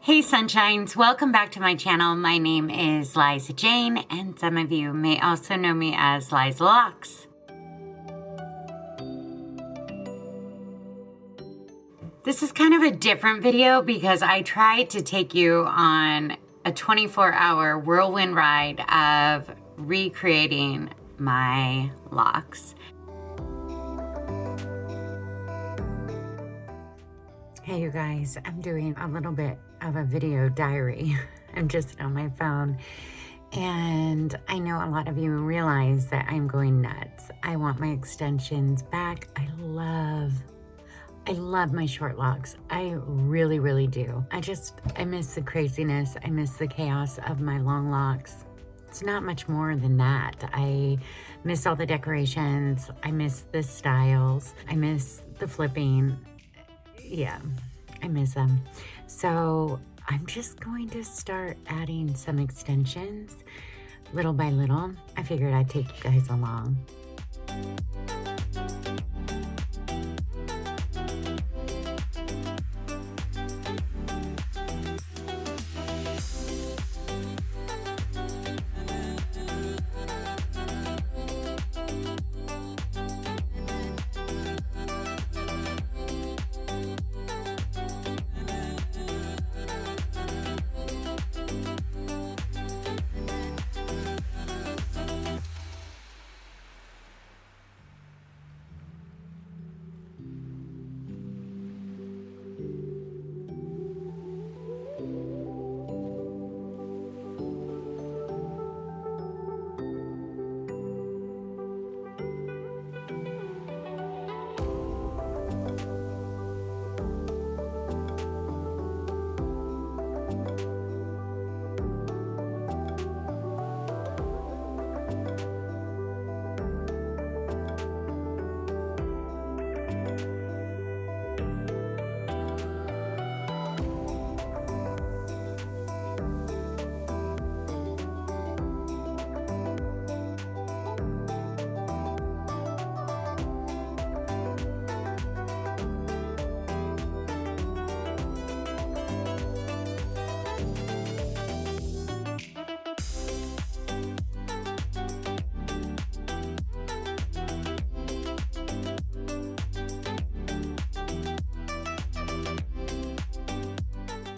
Hey sunshines, welcome back to my channel. My name is Liza Jane, and some of you may also know me as Liza Locks. This is kind of a different video because I tried to take you on a 24-hour whirlwind ride of recreating my locks. Hey you guys, I'm doing a little bit of a video diary. I'm just on my phone, and I know a lot of you realize that I'm going nuts. I want my extensions back. I love my short locks. I really do. I miss the craziness. I miss the chaos of my long locks. It's not much more than that. I miss all the decorations. I miss the styles. I miss the flipping. Yeah, I miss them. So I'm just going to start adding some extensions little by little. I figured I'd take you guys along.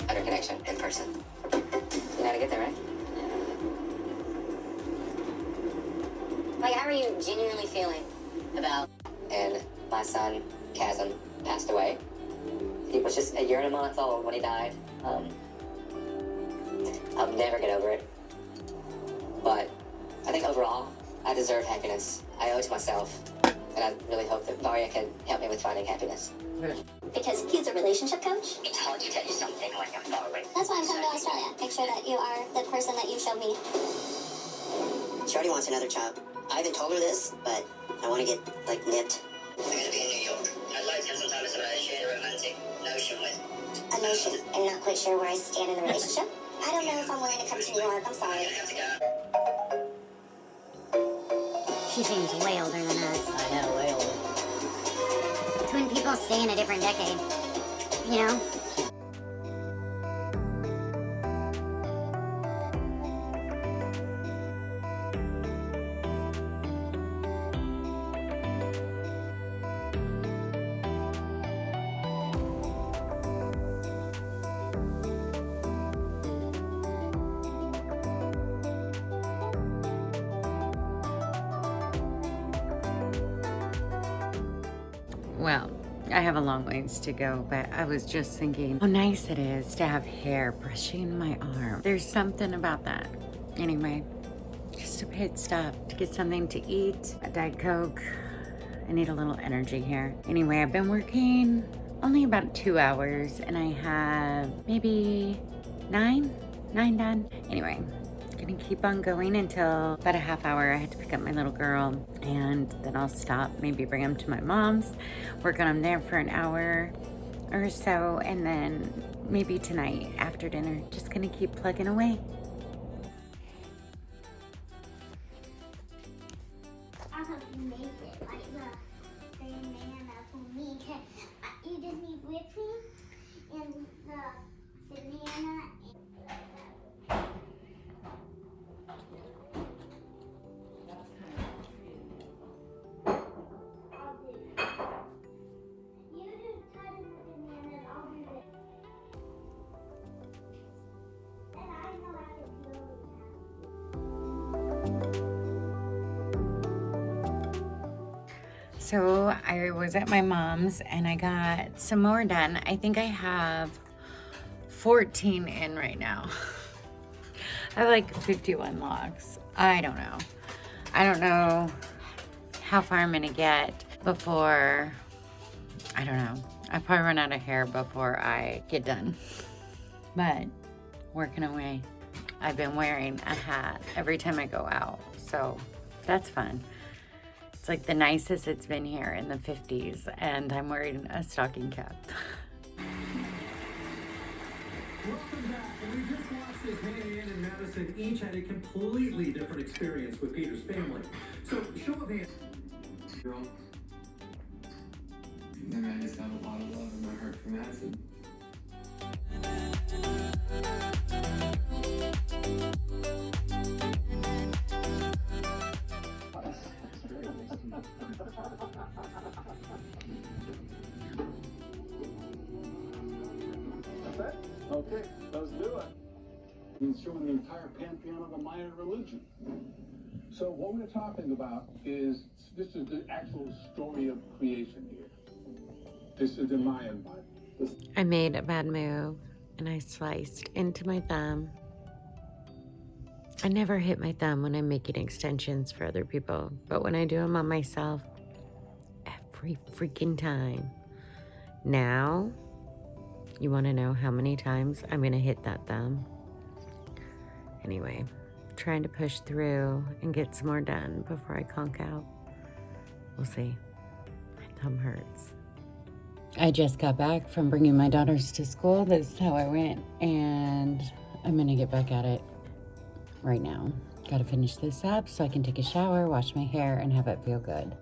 Better connection in person. You know how to get there, right? Like, how are you genuinely feeling about... And my son, Chasm, passed away. He was just a year and a month old when he died. I'll never get over it. But I think overall, I deserve happiness. I owe it to myself. And I really hope that Maria can help me with finding happiness. Because he's a relationship coach. It's hard to tell you something when you're far away. That's why I'm coming to Australia. Make sure that you are the person that you showed me. She already wants another child. I haven't told her this, but I want to get, like, nipped. I'm going to be in New York. I'd like to have some time to share a romantic notion with. A notion. I'm not quite sure where I stand in the relationship. I don't know if I'm willing to come to New York. I'm sorry. I have to go. She seems way older than us. I know, way older. Twin people stay in a different decade, you know? Well, I have a long ways to go, but I was just thinking how nice it is to have hair brushing my arm. There's something about that. Anyway, just a pit stop to get something to eat, a Diet Coke. I need a little energy here. Anyway, I've been working only about 2 hours, and I have maybe nine done. Anyway, gonna keep on going until about a half hour. I had to pick up my little girl, and then I'll stop, maybe bring him to my mom's, work on him there for an hour or so, and then maybe tonight after dinner, just gonna keep plugging away. I hope you make it like the banana for me. You just need whipping and the banana So I was at my mom's and I got some more done. I think I have 14 in right now. I have like 51 locks. I don't know. I don't know how far I'm gonna get before, I don't know. I probably run out of hair before I get done. But working away. I've been wearing a hat every time I go out, so that's fun. It's like the nicest it's been here in the 50s, and I'm wearing a stocking cap. Welcome back. And we just watched as Hannah Ann and Madison each had a completely different experience with Peter's family. So, show of hands. Girl. And I just have a lot of love in my heart for Madison. Okay, let's do it. He's showing the entire pantheon of the Mayan religion. So what we're talking about is, this is the actual story of creation here. This is the Mayan Bible. I made a bad move and I sliced into my thumb. I never hit my thumb when I'm making extensions for other people, but when I do them on myself, every freaking time. Now, you want to know how many times I'm going to hit that thumb? Anyway, trying to push through and get some more done before I conk out. We'll see. My thumb hurts. I just got back from bringing my daughters to school. This is how I went, and I'm going to get back at it right now. Got to finish this up so I can take a shower, wash my hair, and have it feel good.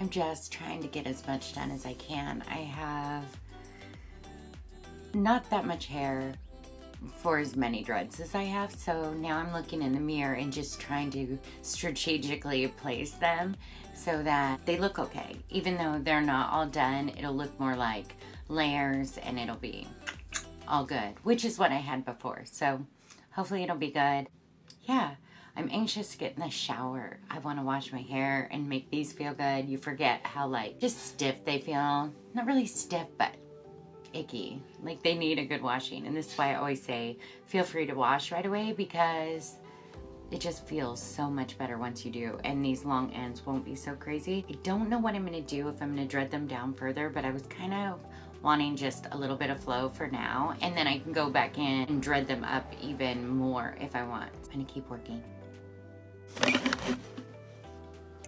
I'm just trying to get as much done as I can. I have not that much hair for as many dreads as I have, so now I'm looking in the mirror and just trying to strategically place them so that they look okay. Even though they're not all done, it'll look more like layers and it'll be all good, which is what I had before. So hopefully it'll be good. Yeah. I'm anxious to get in the shower. I want to wash my hair and make these feel good. You forget how like just stiff they feel. Not really stiff, but icky. Like they need a good washing. And this is why I always say, feel free to wash right away because it just feels so much better once you do. And these long ends won't be so crazy. I don't know what I'm going to do if I'm going to dread them down further, but I was kind of wanting just a little bit of flow for now. And then I can go back in and dread them up even more if I want. I'm going to keep working.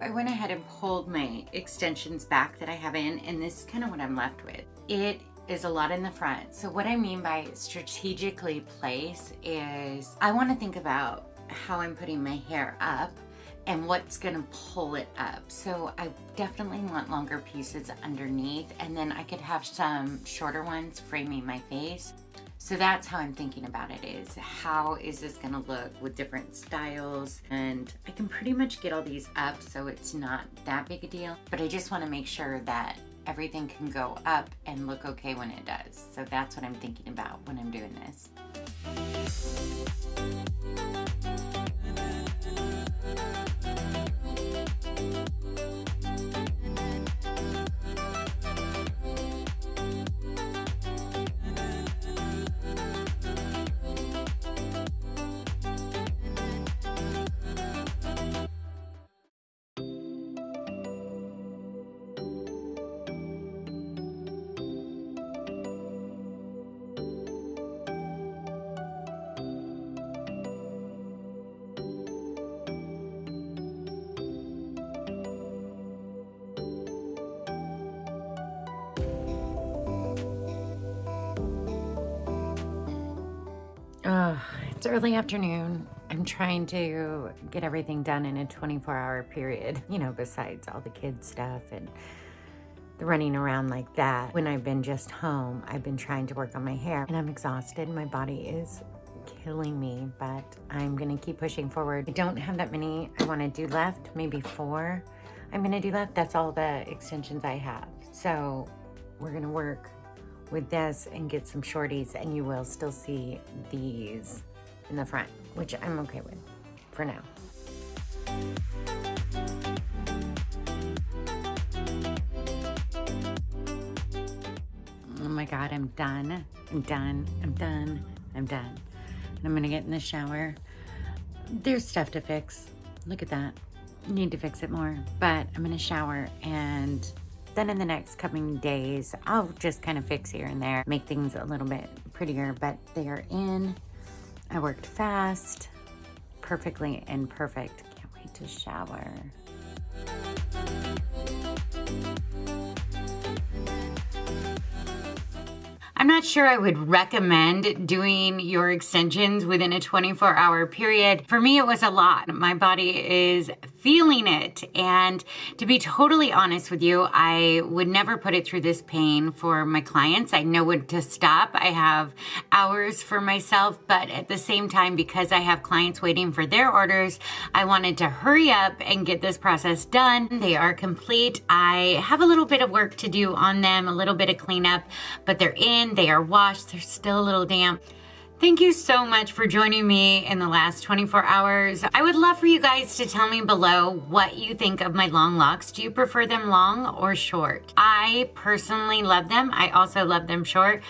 I went ahead and pulled my extensions back that I have in, and this is kind of what I'm left with. It is a lot in the front. So what I mean by strategically place is I want to think about how I'm putting my hair up and what's gonna pull it up. So I definitely want longer pieces underneath, and then I could have some shorter ones framing my face. So that's how I'm thinking about it, is how is this gonna look with different styles? And I can pretty much get all these up so it's not that big a deal, but I just wanna make sure that everything can go up and look okay when it does. So that's what I'm thinking about when I'm doing this. It's early afternoon. I'm trying to get everything done in a 24-hour period, you know, besides all the kids stuff and running around like that when I've been just home. I've been trying to work on my hair and I'm exhausted. My body is killing me, but I'm gonna keep pushing forward. I don't have that many I want to do left, maybe 4 I'm gonna do left. That's all the extensions I have. So we're gonna work with this and get some shorties, and you will still see these in the front, which I'm okay with for now. Oh my God, I'm done. I'm done. I'm done. I'm done. And I'm gonna get in the shower. There's stuff to fix. Look at that. Need to fix it more, but I'm gonna shower, and then in the next coming days, I'll just kind of fix here and there, make things a little bit prettier, but they are in. I worked fast, perfectly and perfect. Can't wait to shower. I'm not sure I would recommend doing your extensions within a 24-hour period. For me, it was a lot. My body is feeling it. And to be totally honest with you, I would never put it through this pain for my clients. I know when to stop. I have hours for myself, but at the same time, because I have clients waiting for their orders, I wanted to hurry up and get this process done. They are complete. I have a little bit of work to do on them, a little bit of cleanup, but they're in. They are washed. They're still a little damp. Thank you so much for joining me in the last 24 hours. I would love for you guys to tell me below what you think of my long locks. Do you prefer them long or short? I personally love them. I also love them short.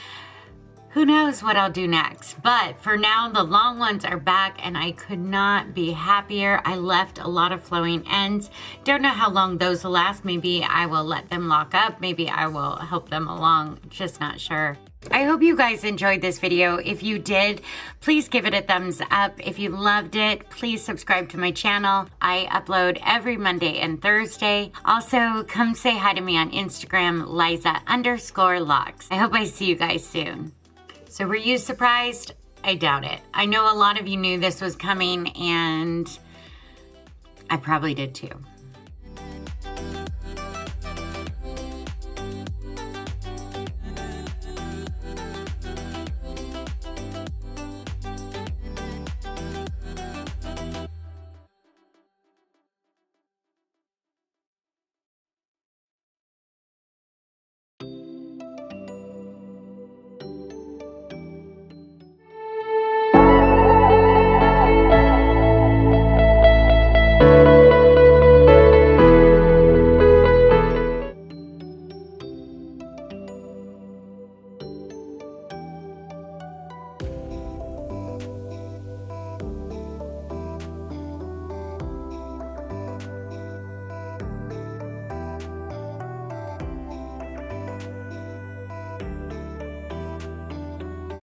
Who knows what I'll do next? But for now, the long ones are back and I could not be happier. I left a lot of flowing ends. Don't know how long those will last. Maybe I will let them lock up. Maybe I will help them along. Just not sure. I hope you guys enjoyed this video. If you did, please give it a thumbs up. If you loved it, please subscribe to my channel. I upload every Monday and Thursday. Also, come say hi to me on Instagram, Liza_locks. I hope I see you guys soon. So were you surprised? I doubt it. I know a lot of you knew this was coming, and I probably did too.